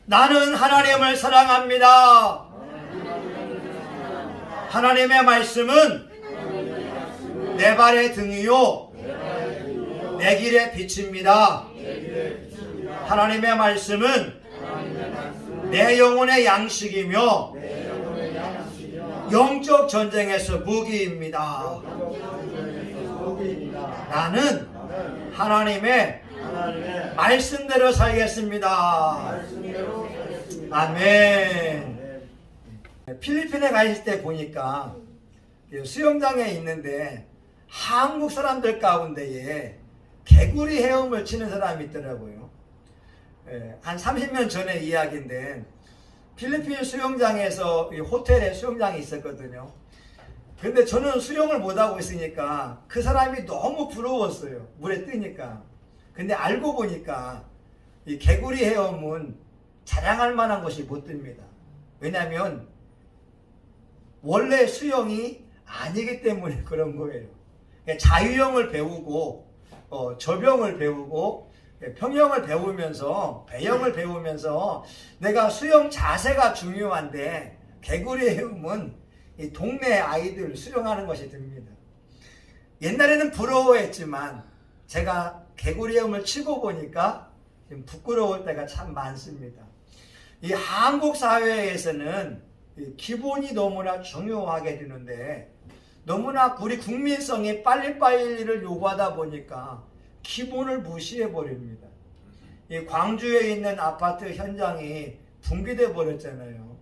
나는 하나님을 사랑합니다. 하나님의 말씀은 내 발의 등이요 내 길의 빛입니다. 하나님의 말씀은 내 영혼의 양식이며 영적 전쟁에서 무기입니다. 나는 하나님의 말씀대로 살겠습니다. 아멘. 필리핀에 가 있을 때 보니까 수영장에 있는데 한국 사람들 가운데에 개구리 헤엄을 치는 사람이 있더라고요. 한 30년 전의 이야기인데 필리핀 수영장에서 호텔에 수영장이 있었거든요. 근데 저는 수영을 못하고 있으니까 그 사람이 너무 부러웠어요. 물에 뜨니까. 근데 알고 보니까 이 개구리 헤엄은 자랑할 만한 것이 못 듭니다. 왜냐하면 원래 수영이 아니기 때문에 그런 거예요. 자유형을 배우고 접영을 배우고 평형을 배우면서 배영을 배우면서 내가 수영 자세가 중요한데 개구리 헤엄은 이 동네 아이들 수영하는 것이 됩니다. 옛날에는 부러워했지만 제가 개구리 헤엄을 치고 보니까 지금 부끄러울 때가 참 많습니다. 이 한국 사회에서는 기본이 너무나 중요하게 되는데 너무나 우리 국민성이 빨리빨리를 요구하다 보니까 기본을 무시해 버립니다. 이 광주에 있는 아파트 현장이 붕괴돼 버렸잖아요.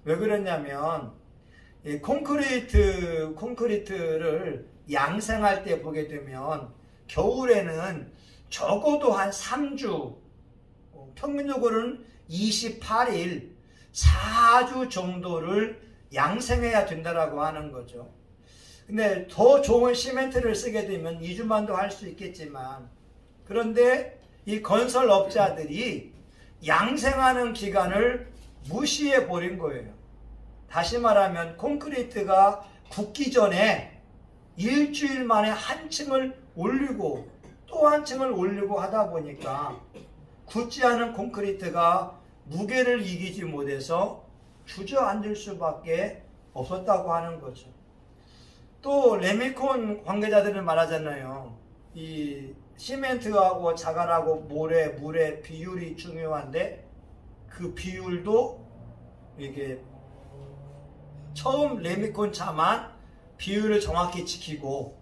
왜 그러냐면 이 콘크리트를 양생할 때 보게 되면 겨울에는 적어도 한 3주, 평균적으로는 28일, 4주 정도를 양생해야 된다라고 하는 거죠. 근데 더 좋은 시멘트를 쓰게 되면 2주만도 할 수 있겠지만, 그런데 이 건설업자들이 양생하는 기간을 무시해 버린 거예요. 다시 말하면 콘크리트가 굳기 전에 일주일 만에 한 층을 올리고 또 한 층을 올리고 하다 보니까 굳지 않은 콘크리트가 무게를 이기지 못해서 주저앉을 수밖에 없었다고 하는 거죠. 또 레미콘 관계자들은 말하잖아요. 이 시멘트하고 자갈하고 물의 비율이 중요한데 그 비율도 이게 처음 레미콘 차만 비율을 정확히 지키고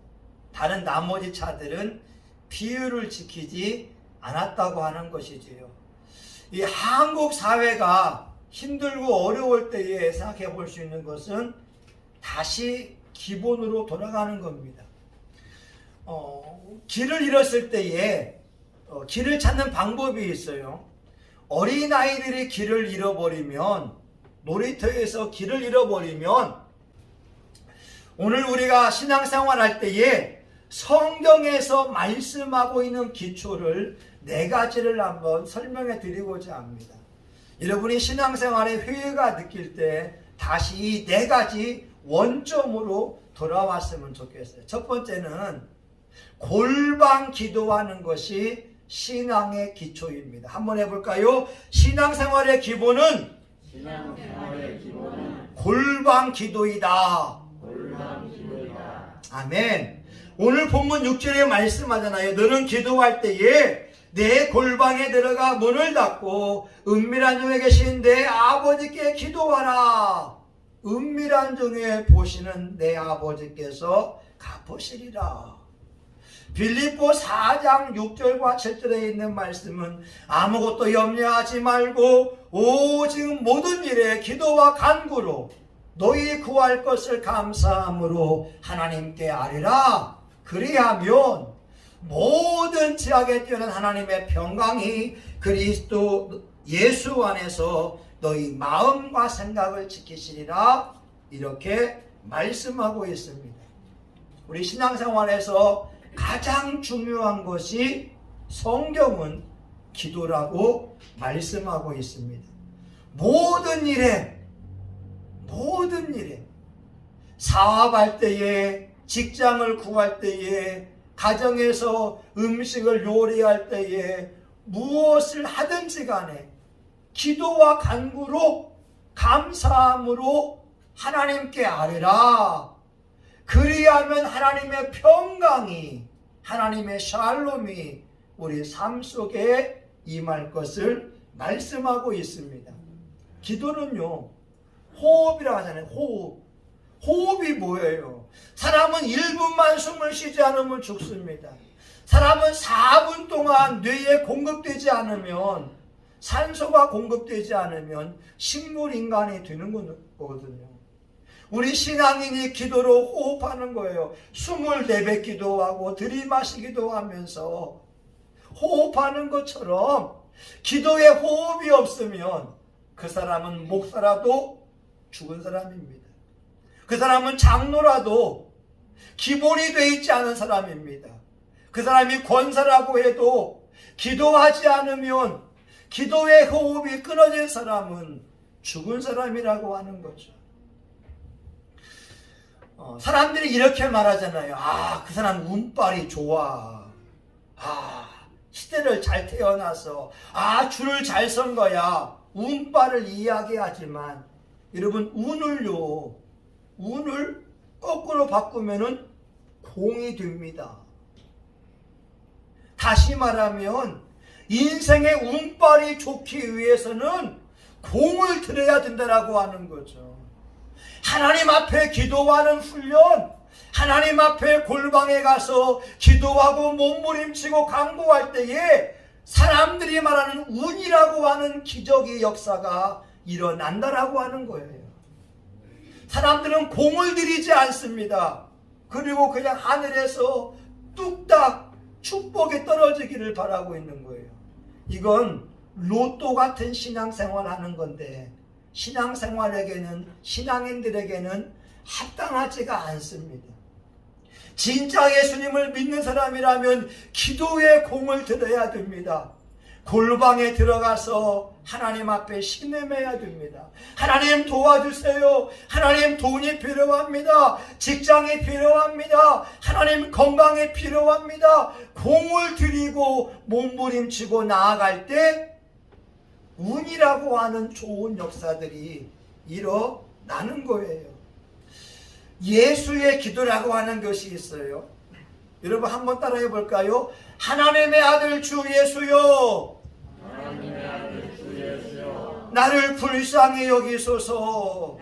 다른 나머지 차들은 비율을 지키지 않았다고 하는 것이지요. 이 한국 사회가 힘들고 어려울 때에 생각해 볼 수 있는 것은 다시 기본으로 돌아가는 겁니다. 길을 잃었을 때에 길을 찾는 방법이 있어요. 어린아이들이 길을 잃어버리면, 놀이터에서 길을 잃어버리면 오늘 우리가 신앙생활 할 때에 성경에서 말씀하고 있는 기초를 4가지를 한번 설명해 드리고자 합니다. 여러분이 신앙생활에 회의가 느낄 때 다시 이 4가지 원점으로 돌아왔으면 좋겠어요. 첫 번째는 골방 기도하는 것이 신앙의 기초입니다. 한번 해볼까요? 신앙생활의 기본은 골방 기도이다. 아멘. 오늘 본문 6절에 말씀하잖아요. 너는 기도할 때에 내 골방에 들어가 문을 닫고 은밀한 중에 계신 내 아버지께 기도하라. 은밀한 중에 보시는 내 아버지께서 갚으시리라. 빌립보 4장 6절과 7절에 있는 말씀은 아무것도 염려하지 말고 오직 모든 일에 기도와 간구로 너희 구할 것을 감사함으로 하나님께 아뢰라. 그리하면 모든 지각에 뛰어난 하나님의 평강이 그리스도 예수 안에서 너희 마음과 생각을 지키시리라. 이렇게 말씀하고 있습니다. 우리 신앙생활에서 가장 중요한 것이 성경은 기도라고 말씀하고 있습니다. 모든 일에 사업할 때에, 직장을 구할 때에, 가정에서 음식을 요리할 때에, 무엇을 하든지 간에 기도와 간구로 감사함으로 하나님께 아뢰라. 그리하면 하나님의 평강이, 하나님의 샬롬이 우리 삶 속에 임할 것을 말씀하고 있습니다. 기도는요, 호흡이라고 하잖아요. 호흡이 뭐예요? 사람은 1분만 숨을 쉬지 않으면 죽습니다. 사람은 4분 동안 뇌에 공급되지 않으면, 산소가 공급되지 않으면 식물인간이 되는 거거든요. 우리 신앙인이 기도로 호흡하는 거예요. 숨을 내뱉기도 하고 들이마시기도 하면서 호흡하는 것처럼, 기도에 호흡이 없으면 그 사람은 목사라도 죽은 사람입니다. 그 사람은 장로라도 기본이 되어 있지 않은 사람입니다. 그 사람이 권사라고 해도 기도하지 않으면, 기도의 호흡이 끊어진 사람은 죽은 사람이라고 하는 거죠. 사람들이 이렇게 말하잖아요. 그 사람 운빨이 좋아. 시대를 잘 태어나서, 줄을 잘 선 거야. 운빨을 이야기하지만, 여러분, 운을 거꾸로 바꾸면은 공이 됩니다. 다시 말하면 인생의 운빨이 좋기 위해서는 공을 들여야 된다라고 하는 거죠. 하나님 앞에 기도하는 훈련, 하나님 앞에 골방에 가서 기도하고 몸부림치고 간구할 때에 사람들이 말하는 운이라고 하는 기적의 역사가 일어난다라고 하는 거예요. 사람들은 공을 들이지 않습니다. 그리고 그냥 하늘에서 뚝딱 축복이 떨어지기를 바라고 있는 거예요. 이건 로또 같은 신앙생활 하는 건데, 신앙생활에게는, 신앙인들에게는 합당하지가 않습니다. 진짜 예수님을 믿는 사람이라면 기도의 공을 들어야 됩니다. 골방에 들어가서 하나님 앞에 신음해야 됩니다. 하나님 도와주세요. 하나님 돈이 필요합니다. 직장이 필요합니다. 하나님 건강이 필요합니다. 공을 들이고 몸부림치고 나아갈 때 운이라고 하는 좋은 역사들이 일어나는 거예요. 예수의 기도라고 하는 것이 있어요. 여러분 한번 따라해 볼까요? 하나님의 아들 주 예수여, 나를 불쌍히 여기소서.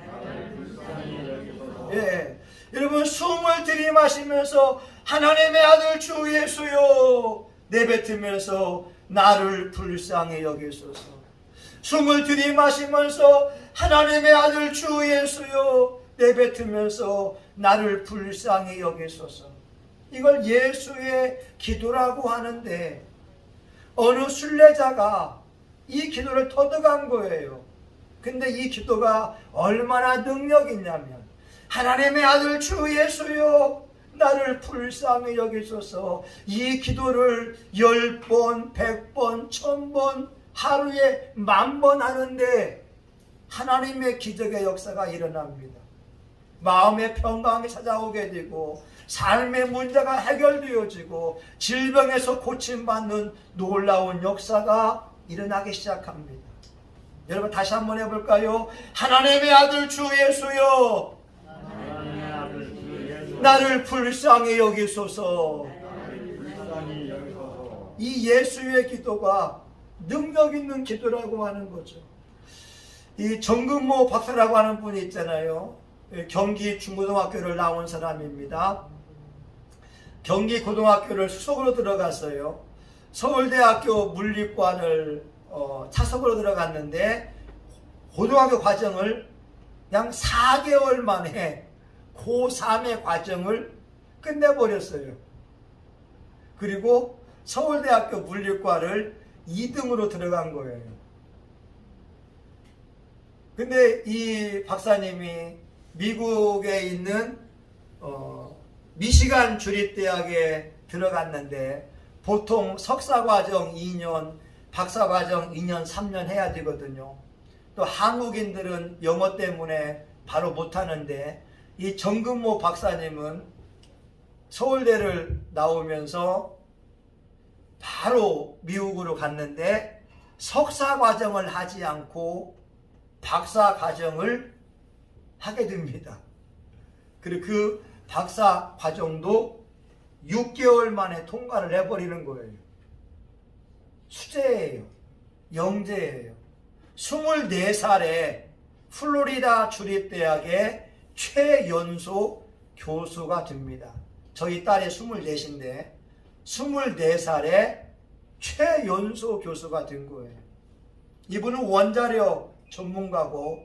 예, 여러분 숨을 들이마시면서 하나님의 아들 주 예수여 내뱉으면서 나를 불쌍히 여기소서. 숨을 들이마시면서 하나님의 아들 주 예수여 내뱉으면서 나를 불쌍히 여기소서. 이걸 예수의 기도라고 하는데, 어느 순례자가 이 기도를 터득한 거예요. 근데 이 기도가 얼마나 능력 있냐면, 하나님의 아들 주 예수여 나를 불쌍히 여기소서. 이 기도를 10번, 100번, 1000번, 하루에 10,000번 하는데 하나님의 기적의 역사가 일어납니다. 마음의 평강이 찾아오게 되고, 삶의 문제가 해결되어지고, 질병에서 고침받는 놀라운 역사가 일어나기 시작합니다. 여러분 다시 한번 해볼까요? 하나님의 아들 주 예수여, 나를 불쌍히 여기소서. 이 예수의 기도가 능력 있는 기도라고 하는 거죠. 이 정근모 박사라고 하는 분이 있잖아요. 경기 중고등학교를 나온 사람입니다. 경기 고등학교를 수석으로 들어갔어요. 서울대학교 물리과를 차석으로 들어갔는데, 고등학교 과정을 그냥 4개월 만에 고3의 과정을 끝내버렸어요. 그리고 서울대학교 물리과를 2등으로 들어간 거예요. 근데 이 박사님이 미국에 있는 미시간 주립대학에 들어갔는데, 보통 석사과정 2년, 박사과정 2년, 3년 해야 되거든요. 또 한국인들은 영어 때문에 바로 못하는데, 이 정근모 박사님은 서울대를 나오면서 바로 미국으로 갔는데, 석사 과정을 하지 않고 박사 과정을 하게 됩니다. 그리고 그 박사 과정도 6개월 만에 통과를 해버리는 거예요. 수재예요. 영재예요. 24살에 플로리다 주립대학의 최연소 교수가 됩니다. 저희 딸이 24인데 24살에 최연소 교수가 된 거예요. 이분은 원자력 전문가고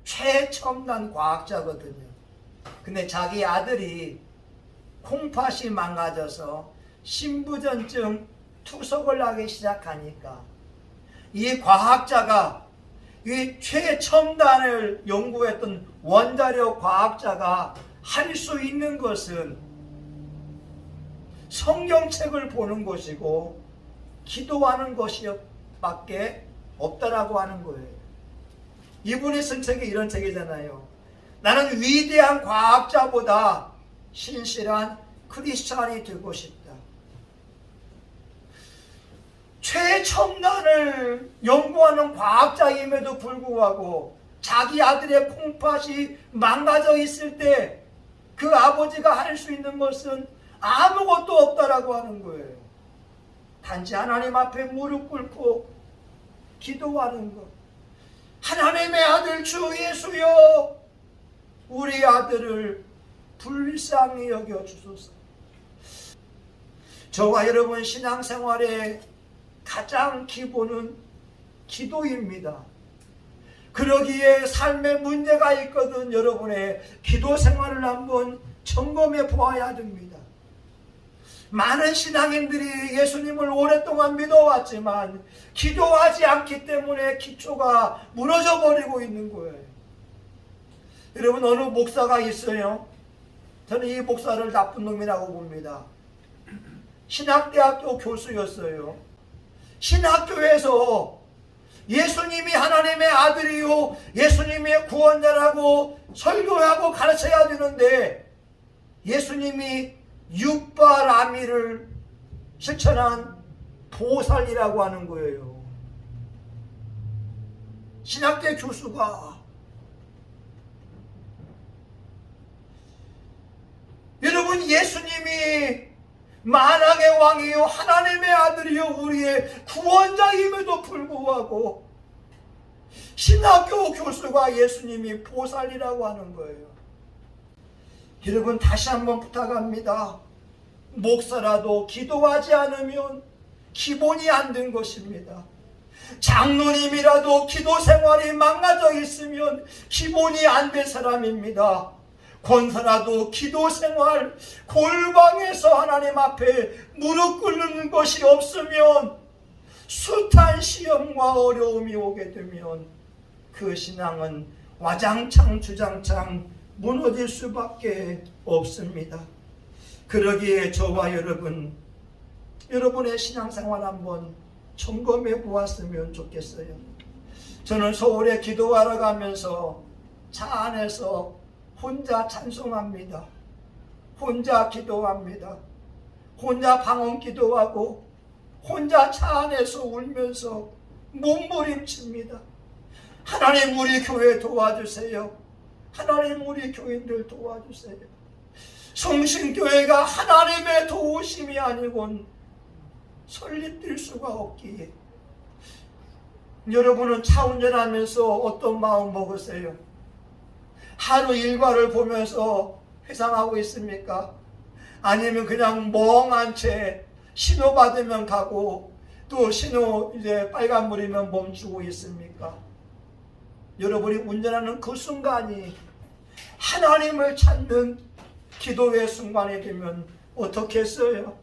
최첨단 과학자거든요. 근데 자기 아들이 콩팥이 망가져서 신부전증 투석을 하기 시작하니까 이 과학자가, 이 최첨단을 연구했던 원자력 과학자가 할 수 있는 것은 성경책을 보는 것이고 기도하는 것밖에 없다라고 하는 거예요. 이분이 쓴 책이 이런 책이잖아요. 나는 위대한 과학자보다 신실한 크리스찬이 되고 싶다. 최첨단을 연구하는 과학자임에도 불구하고 자기 아들의 콩팥이 망가져 있을 때 그 아버지가 할 수 있는 것은 아무것도 없다라고 하는 거예요. 단지 하나님 앞에 무릎 꿇고 기도하는 것. 하나님의 아들 주 예수여, 우리 아들을 불쌍히 여겨 주소서. 저와 여러분 신앙생활의 가장 기본은 기도입니다. 그러기에 삶에 문제가 있거든 여러분의 기도 생활을 한번 점검해 보아야 됩니다. 많은 신앙인들이 예수님을 오랫동안 믿어왔지만 기도하지 않기 때문에 기초가 무너져 버리고 있는 거예요. 여러분, 어느 목사가 있어요. 저는 이 목사를 나쁜 놈이라고 봅니다. 신학대학교 교수였어요. 신학교에서 예수님이 하나님의 아들이요 예수님의 구원자라고 설교하고 가르쳐야 되는데 예수님이 육바라밀을 실천한 보살이라고 하는 거예요. 신학대 교수가. 여러분, 예수님이 만왕의 왕이요 하나님의 아들이요 우리의 구원자임에도 불구하고 신학교 교수가 예수님이 보살이라고 하는 거예요. 여러분, 다시 한번 부탁합니다. 목사라도 기도하지 않으면 기본이 안 된 것입니다. 장로님이라도 기도 생활이 망가져 있으면 기본이 안 된 사람입니다. 권사라도 기도 생활 골방에서 하나님 앞에 무릎 꿇는 것이 없으면 숱한 시험과 어려움이 오게 되면 그 신앙은 와장창 주장창 무너질 수밖에 없습니다. 그러기에 저와 여러분의 신앙생활 한번 점검해 보았으면 좋겠어요. 저는 서울에 기도하러 가면서 차 안에서 혼자 찬송합니다. 혼자 기도합니다. 혼자 방언 기도하고 혼자 차 안에서 울면서 몸부림칩니다. 하나님, 우리 교회 도와주세요. 하나님, 우리 교인들 도와주세요. 성신교회가 하나님의 도우심이 아니곤 설립될 수가 없기에. 여러분은 차 운전하면서 어떤 마음 먹으세요? 하루 일과를 보면서 회상하고 있습니까? 아니면 그냥 멍한 채 신호 받으면 가고 또 신호 이제 빨간불이면 멈추고 있습니까? 여러분이 운전하는 그 순간이 하나님을 찾는 기도의 순간이 되면 어떻게 했어요?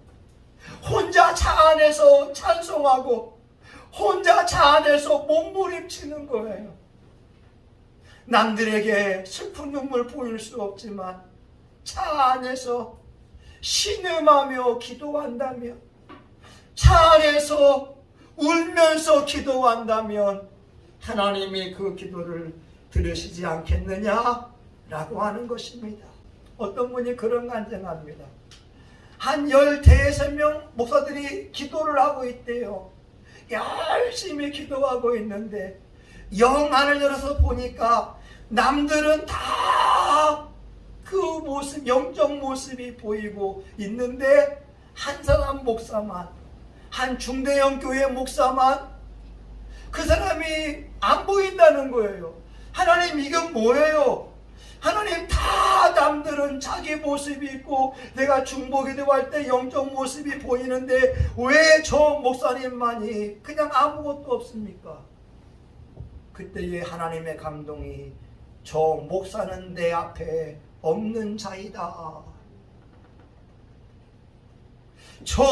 혼자 차 안에서 찬송하고 혼자 차 안에서 몸부림치는 거예요. 남들에게 슬픈 눈물 보일 수 없지만 차 안에서 신음하며 기도한다면, 차 안에서 울면서 기도한다면 하나님이 그 기도를 들으시지 않겠느냐라고 하는 것입니다. 어떤 분이 그런 간증합니다. 한 13명 목사들이 기도를 하고 있대요. 열심히 기도하고 있는데 영안을 열어서 보니까 남들은 다 그 모습, 영적 모습이 보이고 있는데 한 사람 목사만, 한 중대형 교회 목사만 그 사람이 안 보인다는 거예요. 하나님, 이건 뭐예요? 하나님, 다 남들은 자기 모습이 있고 내가 중보기도할 때 영적 모습이 보이는데 왜 저 목사님만이 그냥 아무것도 없습니까? 그때의 하나님의 감동이, 저 목사는 내 앞에 없는 자이다. 저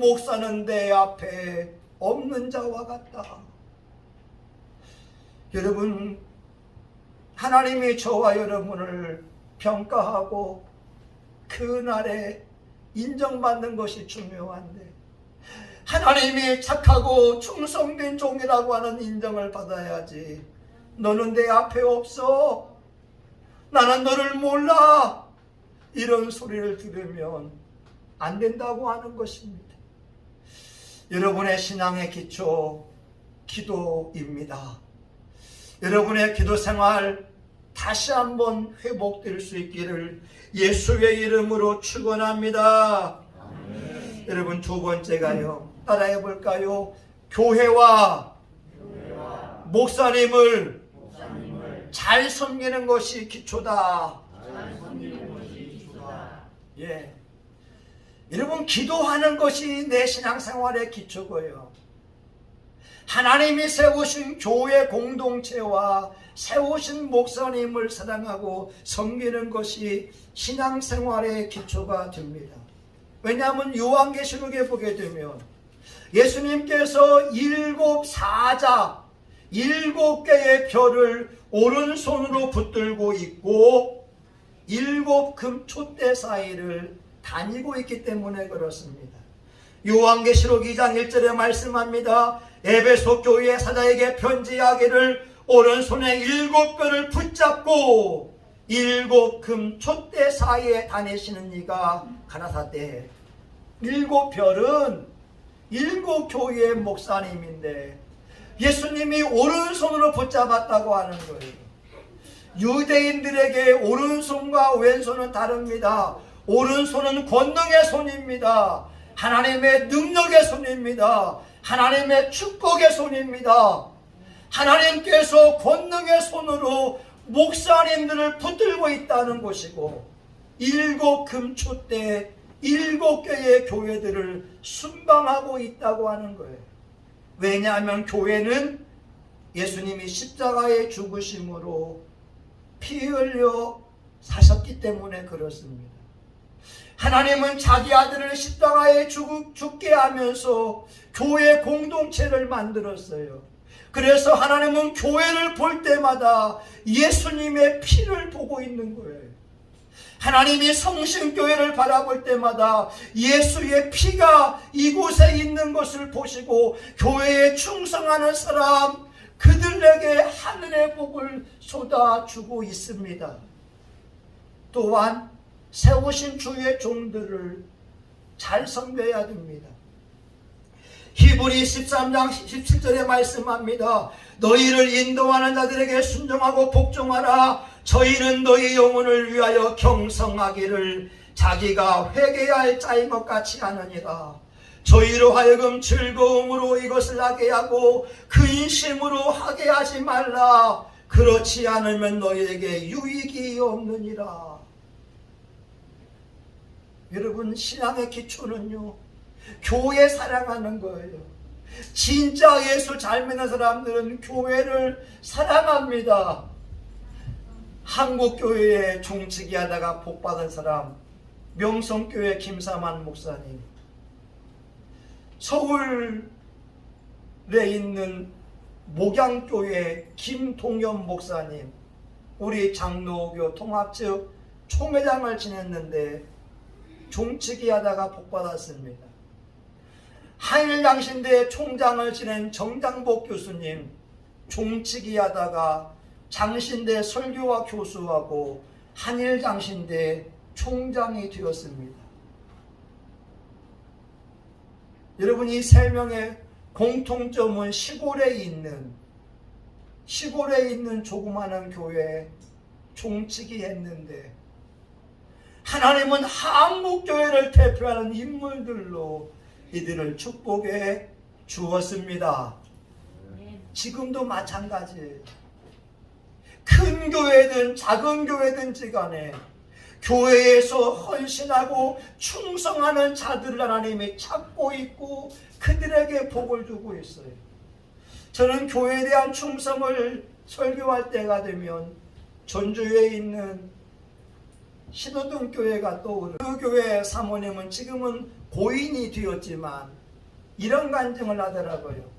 목사는 내 앞에 없는 자와 같다. 여러분, 하나님이 저와 여러분을 평가하고 그날에 인정받는 것이 중요한데, 하나님이 착하고 충성된 종이라고 하는 인정을 받아야지, 너는 내 앞에 없어, 나는 너를 몰라, 이런 소리를 들으면 안 된다고 하는 것입니다. 여러분의 신앙의 기초, 기도입니다. 여러분의 기도 생활 다시 한번 회복될 수 있기를 예수의 이름으로 축원합니다. 아멘. 여러분, 두 번째가요, 따라해 볼까요? 교회와 목사님을 잘 섬기는 것이 기초다. 예. 여러분, 기도하는 것이 내 신앙생활의 기초고요. 하나님이 세우신 교회 공동체와 세우신 목사님을 사랑하고 섬기는 것이 신앙생활의 기초가 됩니다. 왜냐하면 요한계시록에 보게 되면 예수님께서 7 사자, 7개의 별을 오른손으로 붙들고 있고 7 금촛대 사이를 다니고 있기 때문에 그렇습니다. 요한계시록 2장 1절에 말씀합니다. 에베소 교회 사자에게 편지하기를 오른손에 7별을 붙잡고 7 금촛대 사이에 다니시는 이가 가라사대. 7별은 7 교회의 목사님인데 예수님이 오른손으로 붙잡았다고 하는 거예요. 유대인들에게 오른손과 왼손은 다릅니다. 오른손은 권능의 손입니다. 하나님의 능력의 손입니다. 하나님의 축복의 손입니다. 하나님께서 권능의 손으로 목사님들을 붙들고 있다는 것이고 7 금촛대 7개의 교회들을 순방하고 있다고 하는 거예요. 왜냐하면 교회는 예수님이 십자가에 죽으심으로 피 흘려 사셨기 때문에 그렇습니다. 하나님은 자기 아들을 십자가에 죽게 하면서 교회 공동체를 만들었어요. 그래서 하나님은 교회를 볼 때마다 예수님의 피를 보고 있는 거예요. 하나님이 성신교회를 바라볼 때마다 예수의 피가 이곳에 있는 것을 보시고 교회에 충성하는 사람, 그들에게 하늘의 복을 쏟아주고 있습니다. 또한 세우신 주의 종들을 잘 섬겨야 됩니다. 히브리 13장 17절에 말씀합니다. 너희를 인도하는 자들에게 순종하고 복종하라. 저희는 너희 영혼을 위하여 경성하기를 자기가 회개할 자인 것 같이 하느니라. 저희로 하여금 즐거움으로 이것을 하게 하고 근심으로 하게 하지 말라. 그렇지 않으면 너희에게 유익이 없느니라. 여러분, 신앙의 기초는요, 교회 사랑하는 거예요. 진짜 예수 잘 믿는 사람들은 교회를 사랑합니다. 한국교회에 종치기 하다가 복받은 사람, 명성교회 김사만 목사님, 서울에 있는 목양교회 김동현 목사님, 우리 장로교 통합측 총회장을 지냈는데 종치기 하다가 복받았습니다. 한일장신대 총장을 지낸 정장복 교수님, 종치기 하다가 장신대 설교와 교수하고 한일장신대 총장이 되었습니다. 여러분, 이 3명의 공통점은 시골에 있는 조그마한 교회에 종치기 했는데, 하나님은 한국교회를 대표하는 인물들로 이들을 축복해 주었습니다. 지금도 마찬가지예요. 큰 교회든 작은 교회든지 간에 교회에서 헌신하고 충성하는 자들을 하나님이 찾고 있고 그들에게 복을 주고 있어요. 저는 교회에 대한 충성을 설교할 때가 되면 전주에 있는 신호등 교회가 떠오르는 그 교회 사모님은 지금은 고인이 되었지만 이런 간증을 하더라고요.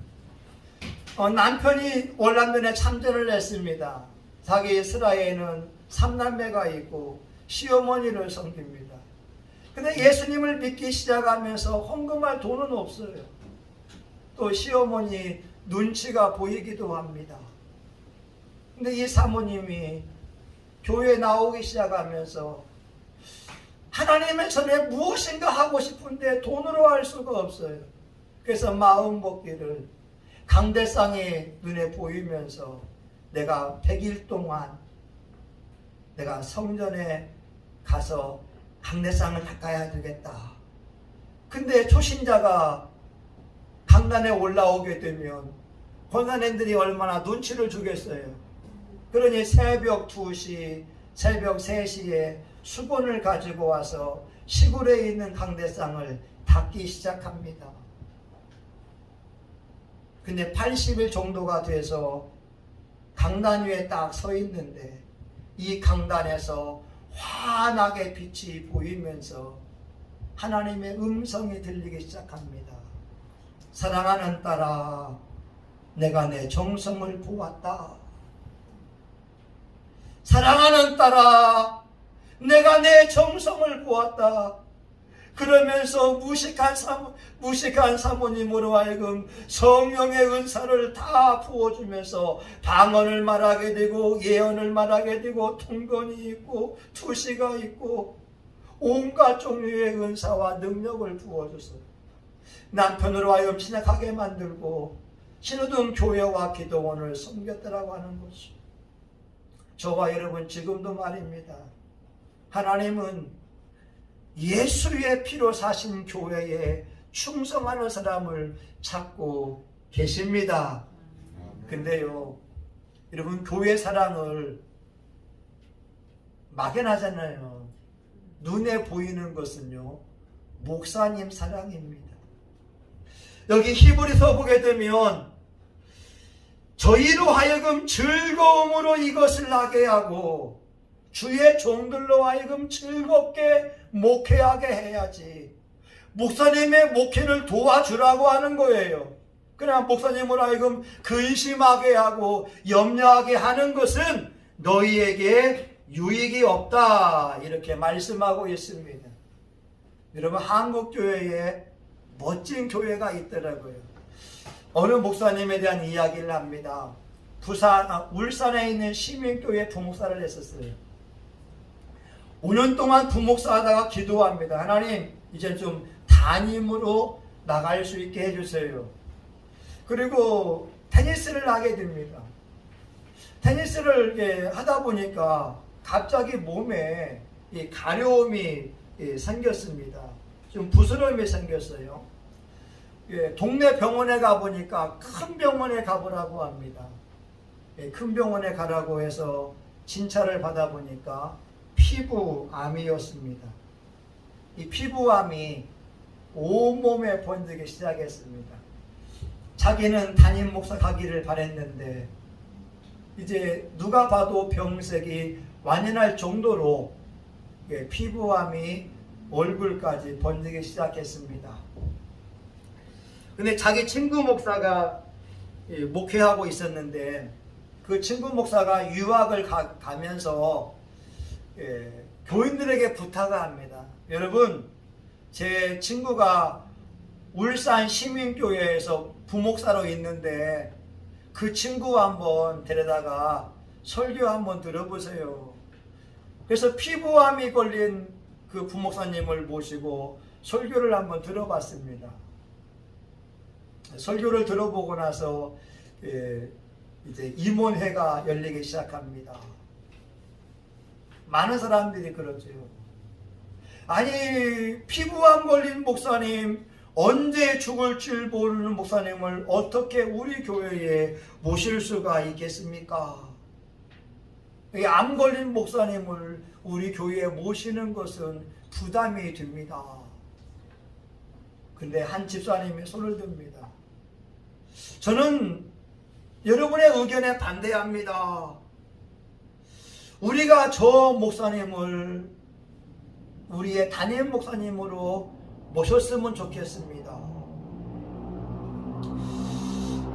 남편이 월남전에 참전을 했습니다. 자기 스라에는 3남매가 있고 시어머니를 섬깁니다. 근데 예수님을 믿기 시작하면서 헌금할 돈은 없어요. 또 시어머니 눈치가 보이기도 합니다. 근데 이 사모님이 교회에 나오기 시작하면서 하나님의 전에 무엇인가 하고 싶은데 돈으로 할 수가 없어요. 그래서 마음 먹기를 강대상이 눈에 보이면서 내가 100일 동안 내가 성전에 가서 강대상을 닦아야 되겠다. 근데 초신자가 강단에 올라오게 되면 권사님들이 얼마나 눈치를 주겠어요. 그러니 새벽 2시, 새벽 3시에 수건을 가지고 와서 시골에 있는 강대상을 닦기 시작합니다. 근데 80일 정도가 돼서 강단 위에 딱 서 있는데 이 강단에서 환하게 빛이 보이면서 하나님의 음성이 들리기 시작합니다. 사랑하는 딸아, 내가 내 정성을 보았다. 사랑하는 딸아, 내가 내 정성을 보았다. 그러면서 무식한 사모님으로 하여금 성령의 은사를 다 부어주면서 방언을 말하게 되고 예언을 말하게 되고 통건이 있고 투시가 있고 온갖 종류의 은사와 능력을 부어줘서 남편으로 하여금 신약하게 만들고 신호등 교회와 기도원을 섬겼더라고 하는 것이, 저와 여러분 지금도 말입니다. 하나님은 예수의 피로 사신 교회에 충성하는 사람을 찾고 계십니다. 근데요, 여러분 교회 사랑을 막연하잖아요. 눈에 보이는 것은요, 목사님 사랑입니다. 여기 히브리서 보게 되면 저희로 하여금 즐거움으로 이것을 나게 하고 주의 종들로 하여금 즐겁게 목회하게 해야지. 목사님의 목회를 도와주라고 하는 거예요. 그냥 목사님으로 하여금 근심하게 하고 염려하게 하는 것은 너희에게 유익이 없다, 이렇게 말씀하고 있습니다. 여러분, 한국교회에 멋진 교회가 있더라고요. 어느 목사님에 대한 이야기를 합니다. 울산에 있는 시민교회 부목사를 했었어요. 5년 동안 부목사 하다가 기도합니다. 하나님, 이제 좀 담임으로 나갈 수 있게 해주세요. 그리고 테니스를 하게 됩니다. 테니스를 하다 보니까 갑자기 몸에 가려움이 생겼습니다. 좀 부스럼이 생겼어요. 동네 병원에 가보니까 큰 병원에 가보라고 합니다. 큰 병원에 가라고 해서 진찰을 받아보니까 피부암이었습니다. 이 피부암이 온몸에 번지기 시작했습니다. 자기는 담임 목사 가기를 바랬는데 이제 누가 봐도 병색이 완연할 정도로 피부암이 얼굴까지 번지기 시작했습니다. 근데 자기 친구 목사가 목회하고 있었는데 그 친구 목사가 유학을 가면서 교인들에게 부탁을 합니다. 여러분, 제 친구가 울산 시민교회에서 부목사로 있는데 그 친구 한번 데려다가 설교 한번 들어보세요. 그래서 피부암이 걸린 그 부목사님을 모시고 설교를 한번 들어봤습니다. 설교를 들어보고 나서 이제 임원회가 열리기 시작합니다. 많은 사람들이 그러죠. 아니, 피부암 걸린 목사님, 언제 죽을 줄 모르는 목사님을 어떻게 우리 교회에 모실 수가 있겠습니까? 이 암 걸린 목사님을 우리 교회에 모시는 것은 부담이 됩니다. 근데 한 집사님이 손을 듭니다. 저는 여러분의 의견에 반대합니다. 우리가 저 목사님을 우리의 담임 목사님으로 모셨으면 좋겠습니다.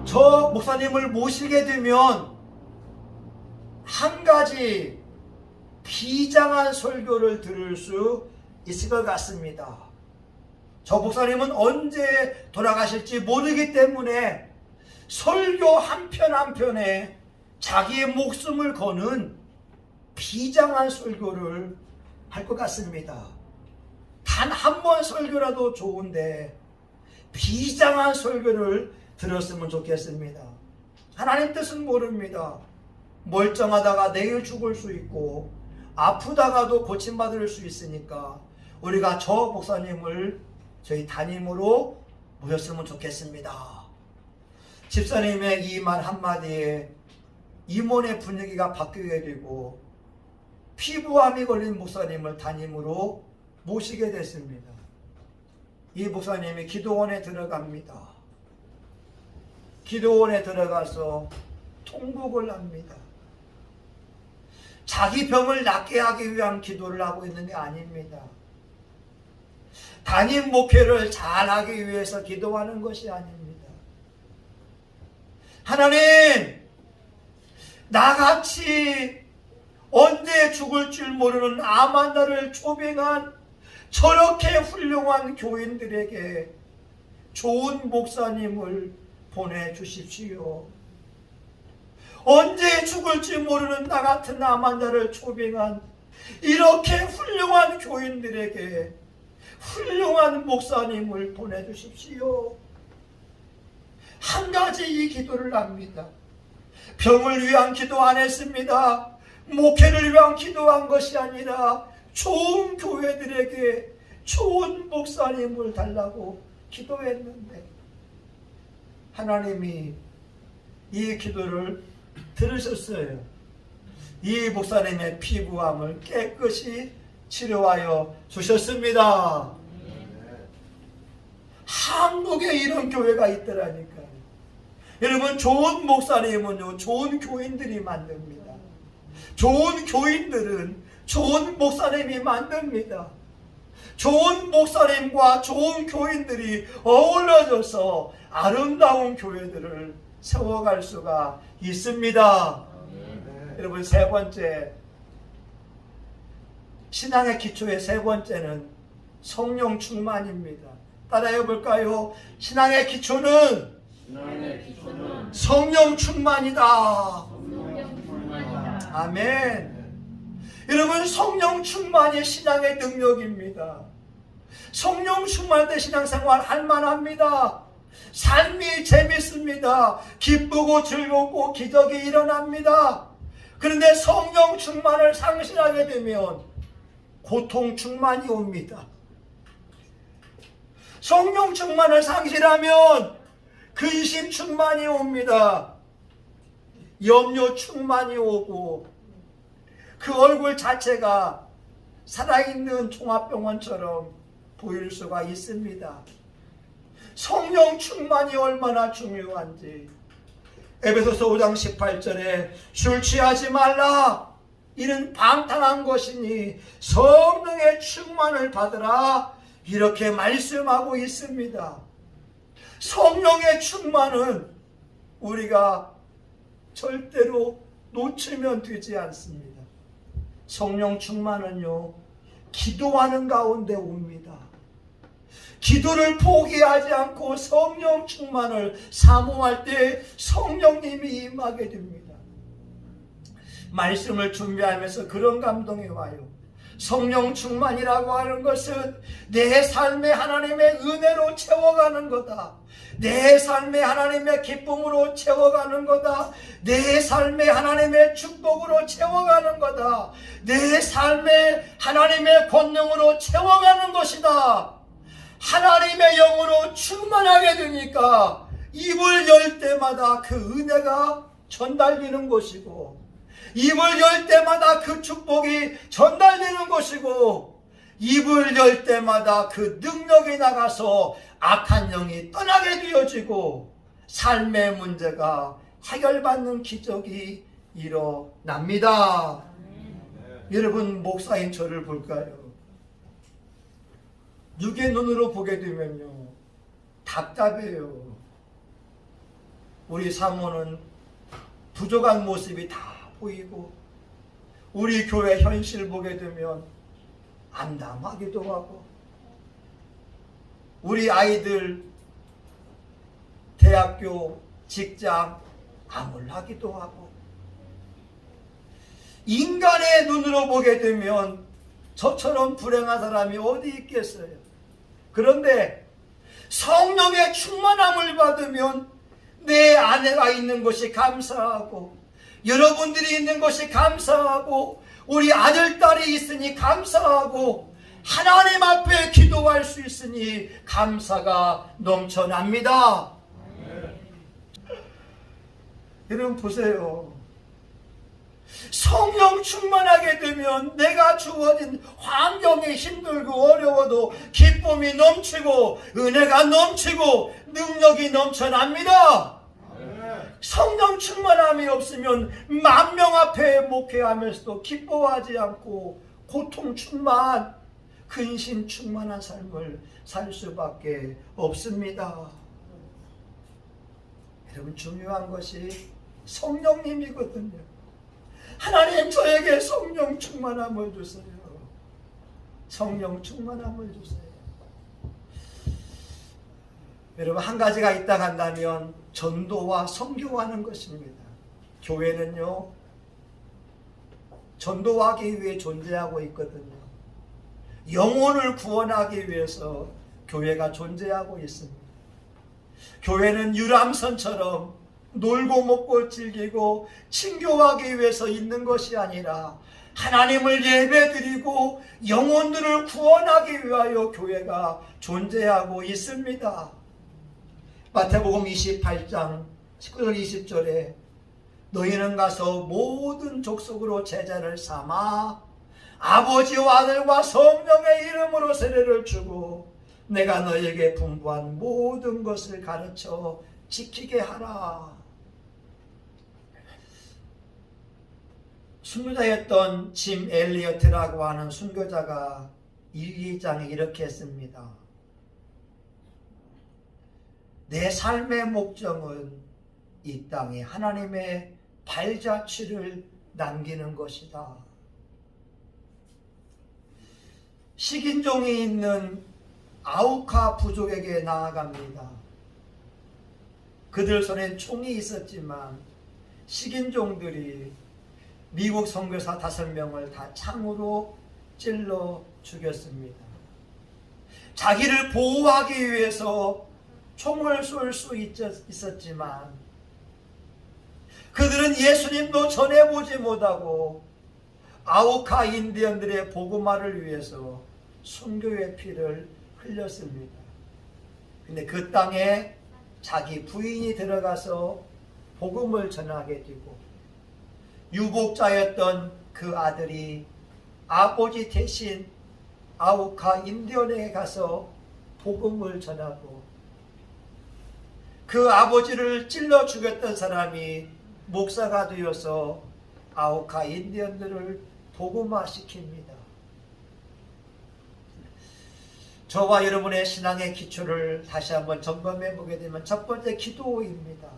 저 목사님을 모시게 되면 한 가지 비장한 설교를 들을 수 있을 것 같습니다. 저 목사님은 언제 돌아가실지 모르기 때문에 설교 한편 한편에 자기의 목숨을 거는 비장한 설교를 할 것 같습니다. 단 한 번 설교라도 좋은데 비장한 설교를 들었으면 좋겠습니다. 하나님 뜻은 모릅니다. 멀쩡하다가 내일 죽을 수 있고 아프다가도 고침받을 수 있으니까 우리가 저 목사님을 저희 담임으로 모셨으면 좋겠습니다. 집사님의 이 말 한마디에 임원의 분위기가 바뀌게 되고 피부암이 걸린 목사님을 담임으로 모시게 됐습니다. 이 목사님이 기도원에 들어갑니다. 기도원에 들어가서 통곡을 합니다. 자기 병을 낫게 하기 위한 기도를 하고 있는 게 아닙니다. 담임 목회를 잘하기 위해서 기도하는 것이 아닙니다. 하나님, 나같이 언제 죽을 줄 모르는 암 하나를 초빙한 저렇게 훌륭한 교인들에게 좋은 목사님을 보내주십시오. 언제 죽을지 모르는 나 같은 암 환자를 초빙한 이렇게 훌륭한 교인들에게 훌륭한 목사님을 보내주십시오. 한 가지 이 기도를 합니다. 병을 위한 기도 안 했습니다. 목회를 위한 기도한 것이 아니라 좋은 교회들에게 좋은 목사님을 달라고 기도했는데 하나님이 이 기도를 들으셨어요. 이 목사님의 피부암을 깨끗이 치료하여 주셨습니다. 한국에 이런 교회가 있더라니까요. 여러분, 좋은 목사님은요, 좋은 교인들이 만듭니다. 좋은 교인들은 좋은 목사님이 만듭니다. 좋은 목사님과 좋은 교인들이 어우러져서 아름다운 교회들을 세워갈 수가 있습니다. 여러분, 세 번째, 신앙의 기초의 세 번째는 성령 충만입니다. 따라해 볼까요? 신앙의 기초는 성령 충만이다. 아멘. 여러분, 성령 충만이 신앙의 능력입니다. 성령 충만할 때 신앙생활 할 만합니다. 삶이 재밌습니다. 기쁘고 즐겁고 기적이 일어납니다. 그런데 성령 충만을 상실하게 되면 고통 충만이 옵니다. 성령 충만을 상실하면 근심 충만이 옵니다. 염려 충만이 오고 그 얼굴 자체가 살아있는 종합병원처럼 보일 수가 있습니다. 성령 충만이 얼마나 중요한지 에베소서 5장 18절에 술 취하지 말라, 이는 방탕한 것이니 성령의 충만을 받으라, 이렇게 말씀하고 있습니다. 성령의 충만은 우리가 절대로 놓치면 되지 않습니다. 성령 충만은요, 기도하는 가운데 옵니다. 기도를 포기하지 않고 성령 충만을 사모할 때 성령님이 임하게 됩니다. 말씀을 준비하면서 그런 감동이 와요. 성령 충만이라고 하는 것은 내 삶에 하나님의 은혜로 채워가는 거다. 내 삶에 하나님의 기쁨으로 채워가는 거다. 내 삶에 하나님의 축복으로 채워가는 거다. 내 삶에 하나님의 권능으로 채워가는 것이다. 하나님의 영으로 충만하게 되니까 입을 열 때마다 그 은혜가 전달되는 것이고, 입을 열 때마다 그 축복이 전달되는 것이고, 입을 열 때마다 그 능력이 나가서 악한 영이 떠나게 되어지고 삶의 문제가 해결받는 기적이 일어납니다. 여러분, 목사인 저를 볼까요? 육의 눈으로 보게 되면요, 답답해요. 우리 사모는 부족한 모습이 다 보이고, 우리 교회 현실 보게 되면 암담하기도 하고, 우리 아이들 대학교, 직장 암울하기도 하고, 인간의 눈으로 보게 되면 저처럼 불행한 사람이 어디 있겠어요? 그런데 성령의 충만함을 받으면 내 아내가 있는 것이 감사하고, 여러분들이 있는 것이 감사하고, 우리 아들, 딸이 있으니 감사하고, 하나님 앞에 기도할 수 있으니 감사가 넘쳐납니다. 여러분 보세요. 성령 충만하게 되면 내가 주어진 환경이 힘들고 어려워도 기쁨이 넘치고 은혜가 넘치고 능력이 넘쳐납니다. 성령 충만함이 없으면 만 명 앞에 목회하면서도 기뻐하지 않고 고통 충만, 근심 충만한 삶을 살 수밖에 없습니다. 여러분, 중요한 것이 성령님이거든요. 하나님, 저에게 성령 충만함을 주세요. 성령 충만함을 주세요. 여러분, 한 가지가 있다 한다면 전도와 선교하는 것입니다. 교회는요, 전도하기 위해 존재하고 있거든요. 영혼을 구원하기 위해서 교회가 존재하고 있습니다. 교회는 유람선처럼 놀고 먹고 즐기고 친교하기 위해서 있는 것이 아니라 하나님을 예배드리고 영혼들을 구원하기 위하여 교회가 존재하고 있습니다. 마태복음 28장 19절 20절에 너희는 가서 모든 족속으로 제자를 삼아 아버지와 아들과 성령의 이름으로 세례를 주고 내가 너희에게 분부한 모든 것을 가르쳐 지키게 하라. 순교자였던 짐 엘리어트라고 하는 순교자가 1, 2장에 이렇게 했습니다. 내 삶의 목적은 이 땅에 하나님의 발자취를 남기는 것이다. 식인종이 있는 아우카 부족에게 나아갑니다. 그들 손엔 총이 있었지만 식인종들이 미국 선교사 5명을 다 창으로 찔러 죽였습니다. 자기를 보호하기 위해서 총을 쏠 수 있었지만 그들은 예수님도 전해보지 못하고 아우카 인디언들의 복음화를 위해서 순교의 피를 흘렸습니다. 근데 그 땅에 자기 부인이 들어가서 복음을 전하게 되고 유복자였던 그 아들이 아버지 대신 아우카 인디언에 가서 복음을 전하고 그 아버지를 찔러 죽였던 사람이 목사가 되어서 아우카 인디언들을 복음화시킵니다. 저와 여러분의 신앙의 기초를 다시 한번 점검해 보게 되면 첫 번째 기도입니다.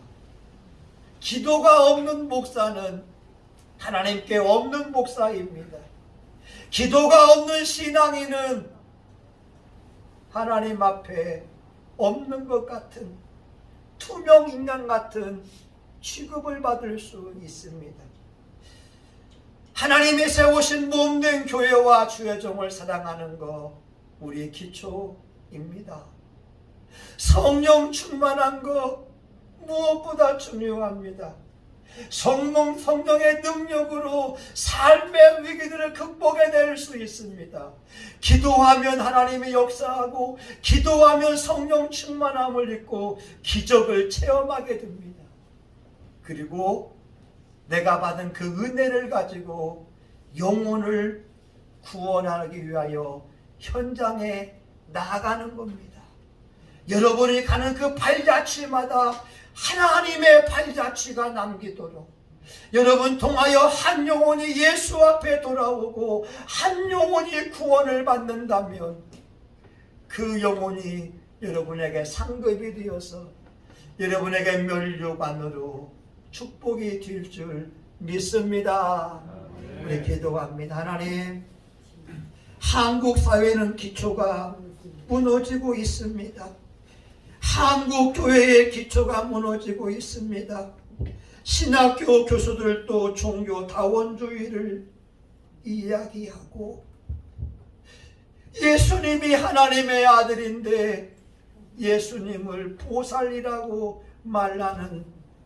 기도가 없는 목사는 하나님께 없는 목사입니다. 기도가 없는 신앙인은 하나님 앞에 없는 것 같은 투명 인간 같은 취급을 받을 수 있습니다. 하나님이 세우신 몸된 교회와 주의 종을 사랑하는 것, 우리의 기초입니다. 성령 충만한 것 무엇보다 중요합니다. 성령의 능력으로 삶의 위기들을 극복해낼 수 있습니다. 기도하면 하나님이 역사하고, 기도하면 성령 충만함을 입고 기적을 체험하게 됩니다. 그리고 내가 받은 그 은혜를 가지고 영혼을 구원하기 위하여 현장에 나아가는 겁니다. 여러분이 가는 그 발자취마다 하나님의 발자취가 남기도록, 여러분 통하여 한 영혼이 예수 앞에 돌아오고 한 영혼이 구원을 받는다면 그 영혼이 여러분에게 상급이 되어서 여러분에게 면류관으로 축복이 될 줄 믿습니다. 우리 기도합니다. 하나님, 한국 사회는 기초가 무너지고 있습니다. 한국 교회의 기초가 무너지고 있습니다. 신학교 교수들도 종교 다원주의를 이야기하고, 예수님이 하나님의 아들인데 예수님을 보살이라고 말하는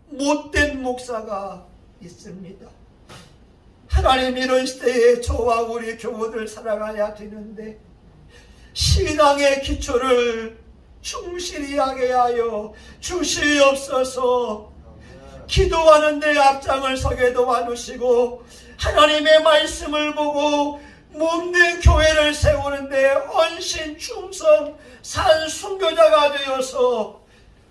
못된 목사가 있습니다. 하나님, 이런 시대에 저와 우리 교우들 살아가야 되는데 신앙의 기초를 충실히 하게 하여 주시옵소서. 기도하는 데 앞장을 서게 도와주시고, 하나님의 말씀을 보고 몸된 교회를 세우는데 헌신 충성 산 순교자가 되어서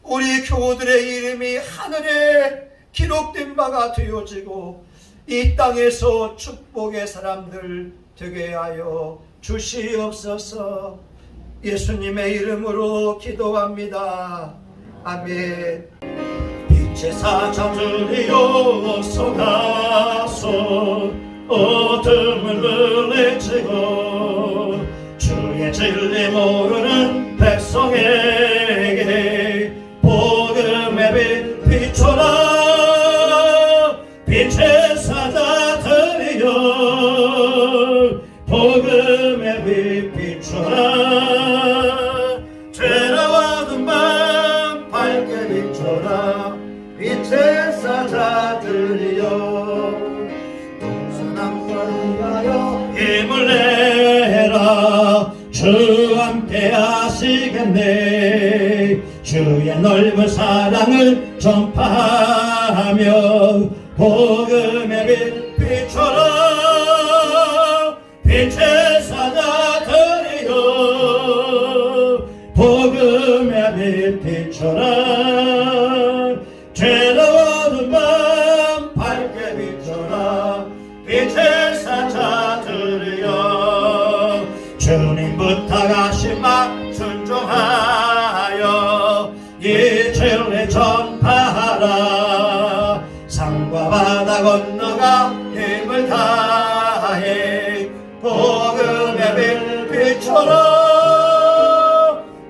우리 교우들의 이름이 하늘에 기록된 바가 되어지고 이 땅에서 축복의 사람들 되게 하여 주시옵소서. 예수님의 이름으로 기도합니다. 아멘. 빛의 사자들이여 쏟아서 어둠을 물리치고 주의 진리 모르는 백성에게 복음의 빛 비춰라. 빛의 사자들이여 복음의 빛 비춰라. 죄나와는 밤 밝게 비춰라. 빛의 사자들이여 동서남북을 위하여 힘을 내라. 주 함께 하시겠네. 주의 넓은 사랑을 전파하며 복음의 빛 비춰라. 빛의 사자들이여 복음의 빛 비춰라. 죄로운 밤 밝게 비춰라. 빛의 사자들이여 주님 부탁하신 말 순종하여 이 진리 전파하라. 산과 바다 건너가 힘을 다해 복음의 빛 비춰라.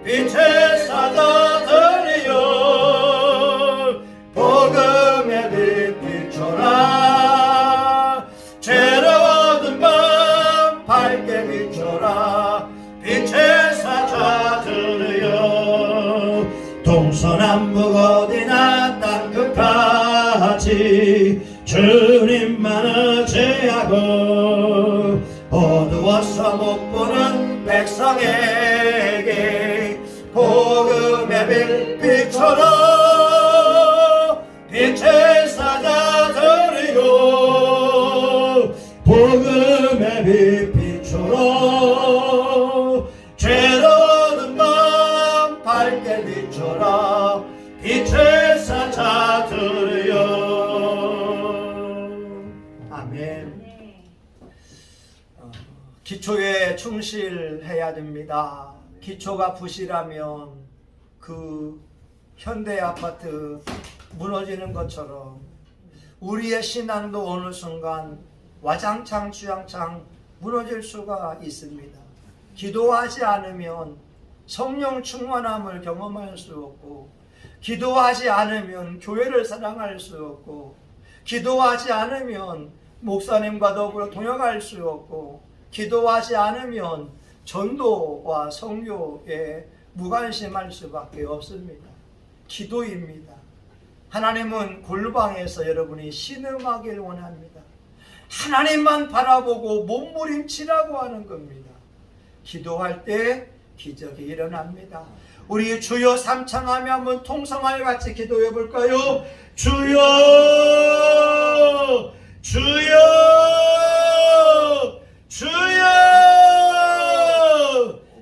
빛의 사자들이여 복음의 빛 비춰라. 죄로운 밤 밝게 비춰라. 빛의 사자들이여 동서남북 어디나 땅끝까지 주님만 의지하고 어두워서 못 보는 백성에게 복음의 빛 비춰라. 빛의 사자들이여 복음의 빛 비춰라. 죄로운 밤 밝게 비춰라. 빛의 사자들이여. 아멘. 기초에 충실해야 됩니다. 기초가 부실하면 그 현대 아파트 무너지는 것처럼 우리의 신앙도 어느 순간 와장창 주장창 무너질 수가 있습니다. 기도하지 않으면 성령 충만함을 경험할 수 없고, 기도하지 않으면 교회를 사랑할 수 없고, 기도하지 않으면 목사님과 더불어 동역할 수 없고 기도하지 않으면 전도와 선교에 무관심할 수밖에 없습니다. 기도입니다. 하나님은 골방에서 여러분이 신음하길 원합니다. 하나님만 바라보고 몸부림치라고 하는 겁니다. 기도할 때 기적이 일어납니다. 우리 주여 삼창하며 한번 통성할 같이 기도해 볼까요? 주여 주여 주여.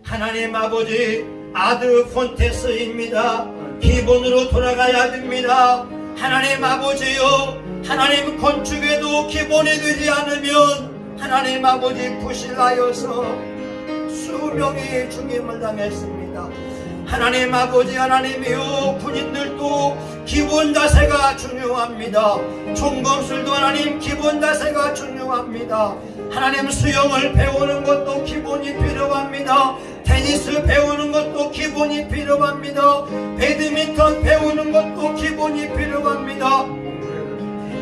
하나님 아버지, 아드 콘테스입니다. 기본으로 돌아가야 됩니다. 하나님 아버지요, 하나님 건축에도 기본이 되지 않으면 하나님 아버지 부실하여서 수명이 죽임을 당했습니다. 하나님 아버지, 하나님이요, 군인들도 기본 자세가 중요합니다. 총검술도 하나님 기본 자세가 중요합니다. 하나님 수영을 배우는 것도 기본이 필요합니다. 테니스 배우는 것도 기본이 필요합니다. 배드민턴 배우는 것도 기본이 필요합니다.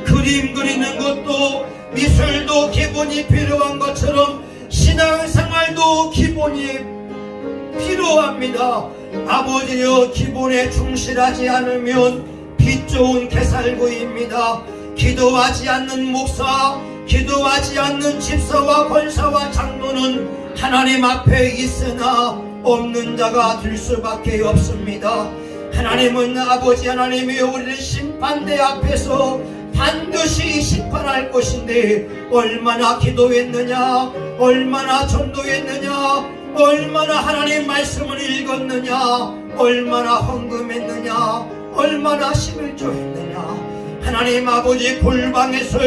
그림 그리는 것도, 미술도 기본이 필요한 것처럼 신앙생활도 기본이 필요합니다. 아버지여, 기본에 충실하지 않으면 빛 좋은 개살구입니다. 기도하지 않는 목사, 기도하지 않는 집사와 권사와 장로는 하나님 앞에 있으나 없는 자가 될 수밖에 없습니다. 하나님은 아버지, 하나님이여, 우리를 심판대 앞에서 반드시 심판할 것인데 얼마나 기도했느냐, 얼마나 전도했느냐, 얼마나 하나님 말씀을 읽었느냐, 얼마나 헌금했느냐, 얼마나 11조 했느냐. 하나님 아버지, 골방에서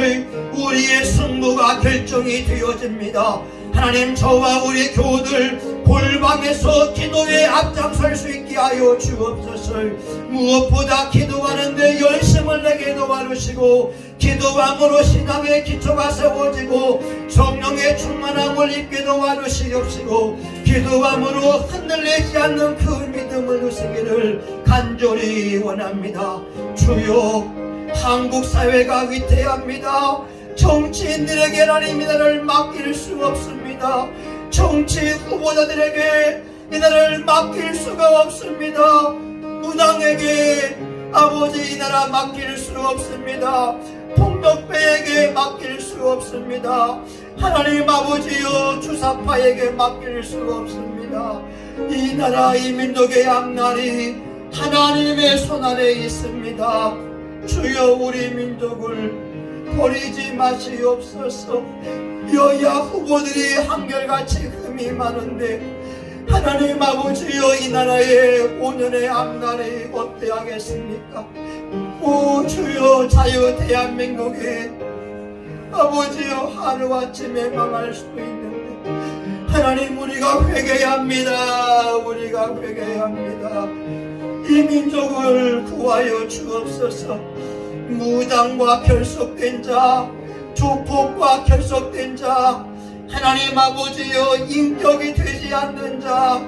우리의 승부가 결정이 되어집니다. 하나님, 저와 우리 교우들 골방에서 기도에 앞장설 수 있게 하여 주옵소서. 무엇보다 기도하는데 열심을 내게 도와주시고, 기도함으로 신앙의 기초가 세워지고 성령의 충만함을 입게 도와주시옵시고, 기도함으로 흔들리지 않는 그 믿음을 주시기를 간절히 원합니다. 주여, 한국 사회가 위태합니다. 정치인들에게 하나님 이 나라를 맡길 수 없습니다. 정치 후보자들에게 이 나라를 맡길 수가 없습니다. 무당에게 아버지 이 나라 맡길 수 없습니다. 폭력배에게 맡길 수 없습니다. 하나님 아버지여, 주사파에게 맡길 수 없습니다. 이 나라, 이 민족의 앞날이 하나님의 손안에 있습니다. 주여, 우리 민족을 버리지 마시옵소서. 여야 후보들이 한결같이 흠이 많은데 하나님 아버지여, 이 나라의 5년의 앞날이 어때하겠습니까? 오 주여, 자유 대한민국이 아버지여 하루아침에 망할 수도 있는데 하나님, 우리가 회개해야 합니다. 우리가 회개해야 합니다. 이 민족을 구하여 주옵소서. 무당과 결속된 자, 조폭과 결속된 자, 하나님 아버지여 인격이 되지 않는 자,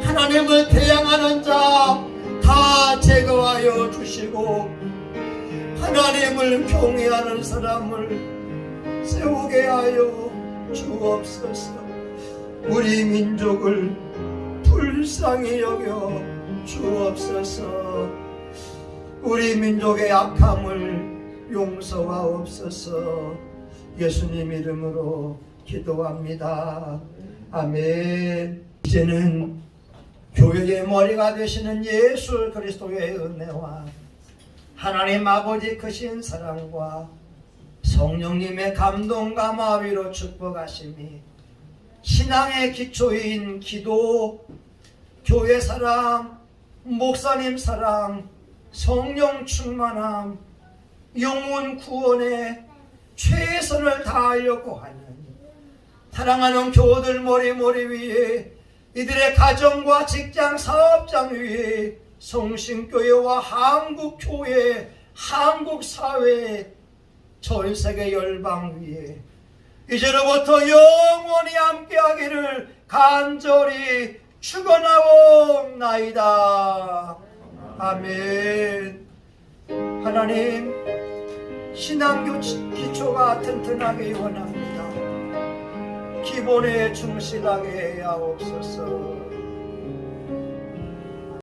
하나님을 대항하는 자 다 제거하여 주시고 하나님을 경외하는 사람을 세우게 하여 주옵소서. 우리 민족을 불쌍히 여겨 주옵소서. 우리 민족의 악함을 용서하옵소서. 예수님 이름으로 기도합니다. 아멘. 이제는 교회의 머리가 되시는 예수 그리스도의 은혜와 하나님 아버지 크신 사랑과 성령님의 감동과 마위로 축복하심이 신앙의 기초인 기도, 교회 사랑, 목사님 사랑, 성령 충만함, 영혼 구원에 최선을 다하려고 하는 사랑하는 교우들 머리 위에, 이들의 가정과 직장, 사업장 위에, 성신교회와 한국교회, 한국사회, 전세계 열방 위에 이제로부터 영원히 함께하기를 간절히 축원하옵나이다. 아멘. 하나님, 신앙교 기초가 튼튼하게 원합니다. 기본에 충실하게 하옵소서.